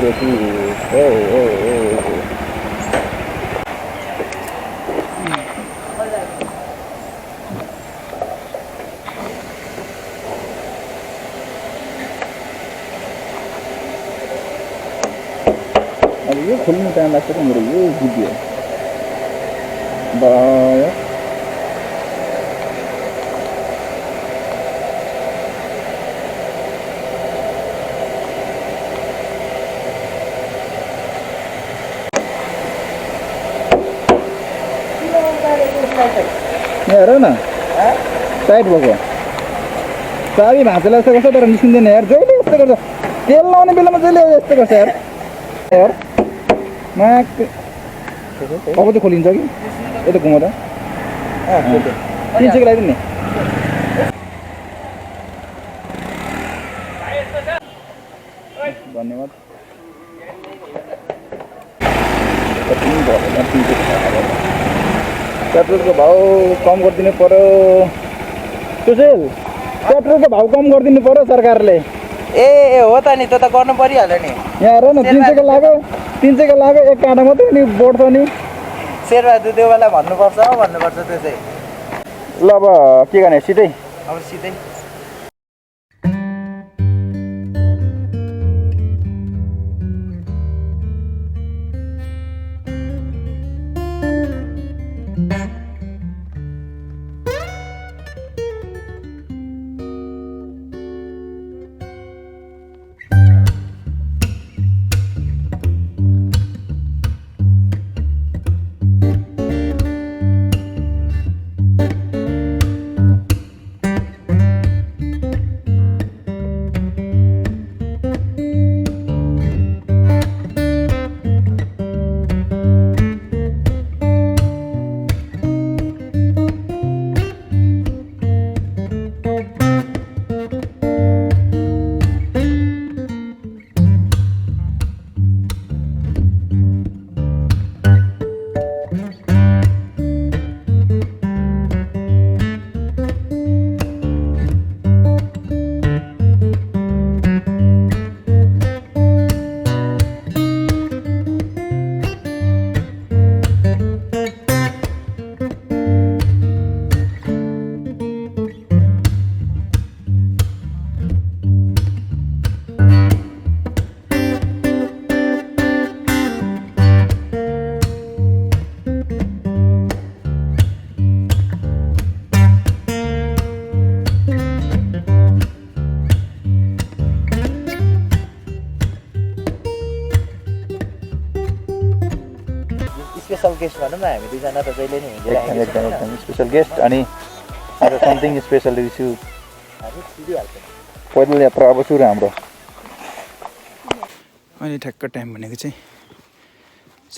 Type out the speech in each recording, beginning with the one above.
बेसी अब यो खोल्नु टाइम लाग्छ त मेरो यो बुझ्यो भयो हेर न टाइट भएको चाबी भाँचेलाई यस्तो गर्छ तर निस्किँदैन यार जहिले यस्तो गर्छ तेल लाउने बेलामा जहिले यस्तो गर्छ यार यार माग अब चाहिँ खोलिन्छ कि यता घुमाउँदा 300 लगाइदिनु नि धन्यवाद पेट्रोलको भाउ कम गरिदिनु पर्यो सुशील पेट्रोलको भाउ कम गरिदिनु पर्यो सरकारले ए हो त नि त्यो त गर्नु परिहाल्यो नि यहाँ हेर न 300 को लाग्यो एक काँटा मात्रै नि बढ्छ नि शेरबहादुर देवालाई भन्नुपर्छ त्यो चाहिँ ल अब के गर्ने सिधै अब सिधै स्पेशल गेस्ट भनौँ न हामी दुईजना त जहिले नि एकदम स्पेशल गेस्ट अनि आज समथिङ स्पेशल रिस्यु पैदल यात्रा अब सुरु हाम्रो अहिले ठ्याक्क टाइम भनेको चाहिँ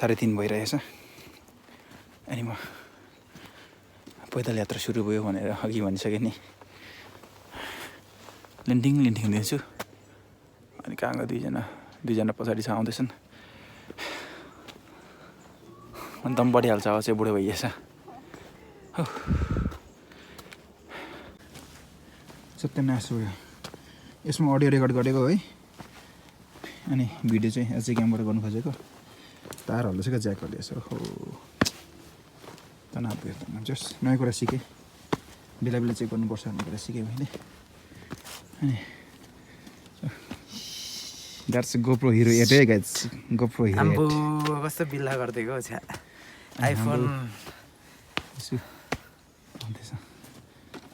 3:30 भइरहेछ अनि म पैदल यात्रा सुरु भयो भनेर अघि भनिसकेँ नि लिन्टिङ दिन्छु अनि कहाँको दुईजना पछाडि छ आउँदैछन् अनि दम बढिहाल्छ अब चाहिँ बुढो भइएछ सत्यनाश भयो यसमा अडियो रेकर्ड गरेको है अनि भिडियो चाहिँ एचडी क्यामबाट गर्नु खोजेको तार हल्दैछ क्या ज्याक हल्दैछ हो तनाव भयो जस नयाँ कुरा सिकेँ बेला चेक गर्नुपर्छ भन्ने कुरा सिकेँ मैले अनि द्याट्स गोप्रो हिरो 8 है गाइस गोप्रो हिरो 8 कस्तो बिल्ला गरिदिएको छ आइफोन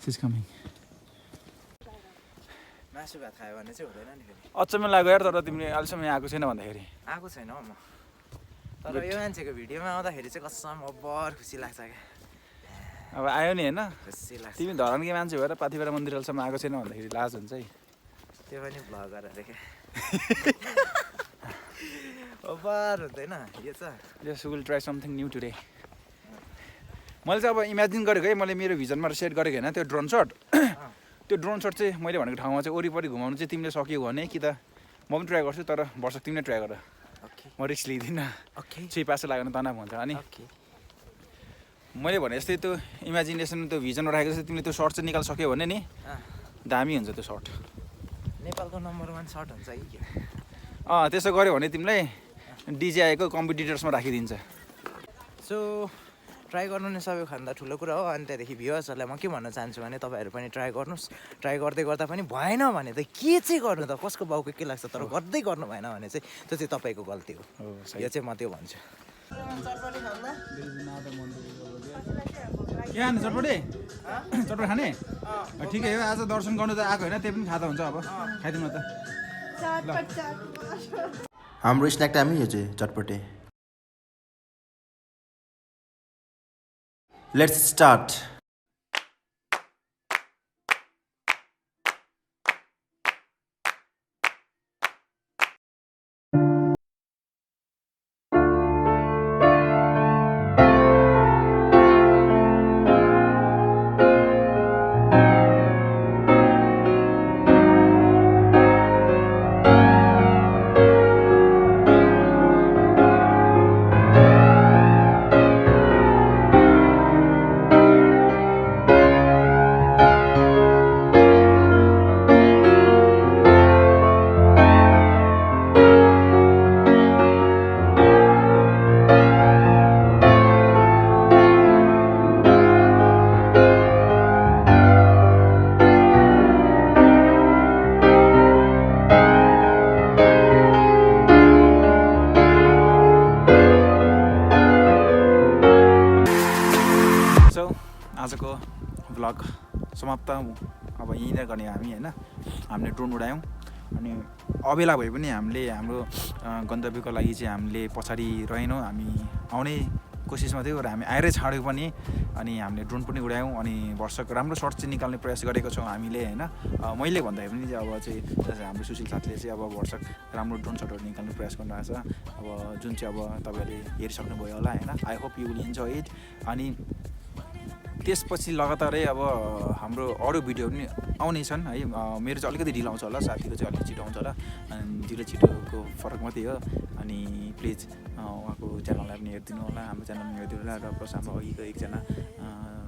इज कमिङ मासु भात खायो भने चाहिँ हुँदैन नि फेरि अचम्म लाग्यो यार तर तिमीले अहिलेसम्म आएको छैन भन्दाखेरि आएको छैन हौ म तर यो मान्छेको भिडियोमा आउँदाखेरि चाहिँ कसम अब्बर खुसी लाग्छ क्या अब आयो नि होइन खुसी लाग्छ तिमी धरानकै मान्छे भएर पाथिभरा मन्दिर अहिलेसम्म आएको छैन भन्दाखेरि लाज हुन्छ है त्यो पनि भ्लगर अरे क्या अब्बर हुँदैन यो चाहिँ yes will try something new today मैले चाहिँ अब इमेजिन गरेको है मैले मेरो भिजनमा सेट गरेको होइन त्यो ड्रोन सट त्यो ड्रोन सट चाहिँ मैले भनेको ठाउँमा चाहिँ वरिपरि घुमाउनु चाहिँ तिमीले सक्यौ भने कि त म पनि ट्राई गर्छु तर वर्ष तिमीले ट्राई गर म रिक्स लिँदिनँ छुई पासो लाग्यो भने तनाव हुन्छ अनि मैले भने जस्तै त्यो इमेजिनेसन त्यो भिजनमा राखेको जस्तै तिमीले त्यो सर्ट चाहिँ निकाल्न सक्यौ भने नि दामी हुन्छ त्यो सर्ट नेपालको नम्बर 1 सर्ट हुन्छ कि त्यसो गऱ्यो भने तिमीलाई डिजिआईको कम्पिटिटर्समा राखिदिन्छ। सो ट्राई गर्नु नै सबैभन्दा ठुलो कुरा हो। अनि त्यहाँदेखि भ्युवर्सहरूलाई म के भन्न चाहन्छु भने तपाईँहरू पनि ट्राई गर्नुहोस्। ट्राई गर्दै गर्दा पनि भएन भने त के चाहिँ गर्नु त, कसको बाउको के लाग्छ, तर गर्दै गर्नु भएन भने चाहिँ त्यो चाहिँ तपाईँको गल्ती हो। यो चाहिँ म त्यो भन्छु। के खाने चटपटे चटपटे खाने ठिकै हो। आज दर्शन गर्नु त आएको होइन, त्यही पनि खाँदा हुन्छ। अब खाइदिउँ न त। हाम्रो स्न्याक टाइमै यो चाहिँ चटपटे। Let's start. आजको भ्लग समाप्त अब यहीँनिर गर्ने हामी होइन। हामीले ड्रोन उडायौँ अनि अबेला भए पनि हामीले हाम्रो गन्तव्यको लागि चाहिँ हामीले पछाडि रहेनौँ। हामी आउने कोसिसमा थियो र हामी आएरै छाड्यौँ पनि। अनि हामीले ड्रोन पनि उडायौँ अनि वर्षको राम्रो सर्ट चाहिँ निकाल्ने प्रयास गरेको छौँ हामीले होइन। मैले भन्दाखेरि पनि अब चाहिँ हाम्रो सुशील साथीले चाहिँ अब वर्षक राम्रो ड्रोन सर्टहरू निकाल्ने प्रयास गरिरहेको छ। अब जुन चाहिँ अब तपाईँहरूले हेरिसक्नुभयो होला होइन। I hope you will enjoy it. अनि त्यसपछि लगातारै अब हाम्रो अरू भिडियो पनि आउनेछन् है। मेरो चाहिँ अलिकति ढिलो आउँछ होला, साथीको चाहिँ अलिक छिटो आउँछ होला। अनि ढिलो छिटोको फरक मात्रै हो। अनि प्लिज उहाँको च्यानललाई पनि हेरिदिनु होला, हाम्रो च्यानलमा हेरिदिनु होला। र प्लस हाम्रो अघिको एकजना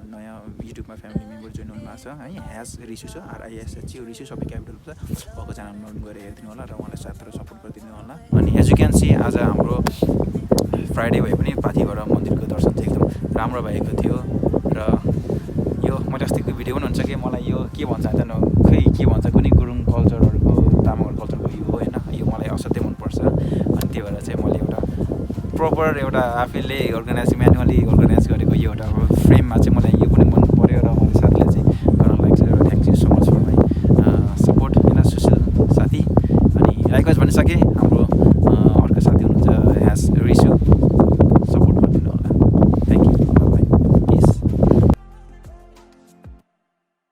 नयाँ युट्युबमा फ्यामिली मेम्बर जोइन हुनुभएको छ है, ह्यास रिसु छ, RISH रिसु सबै क्यापिटल छ। उहाँको च्यानलमा गएर हेरिदिनु होला र उहाँलाई साथ र सपोर्ट गरिदिनु होला। अनि एज यु क्यान सी आज हाम्रो फ्राइडे भए पनि पाथिभरा मन्दिरको दर्शन चाहिँ एकदम राम्रो भएको थियो। र यो मैले अस्तिको भिडियो पनि हुन्छ कि मलाई यो के भन्छ जानु खै के भन्छ कुनै गुरुङ कल्चरहरूको तामाङहरूको कल्चरको यो होइन, यो मलाई असाध्यै मनपर्छ। अनि त्यही भएर चाहिँ मैले एउटा प्रपर एउटा आफैले म्यानुअली अर्गनाइज गरेको यो एउटा फ्रेममा चाहिँ मलाई यो पनि मन पऱ्यो र मैले साथीलाई चाहिँ गर्न लाग्छ। र thank you so much for my support होइन सुशील साथी। अनि लाइकवाइज भनिसकेँ। हाम्रो अर्को साथी हुनुहुन्छ ह्यास रिसु।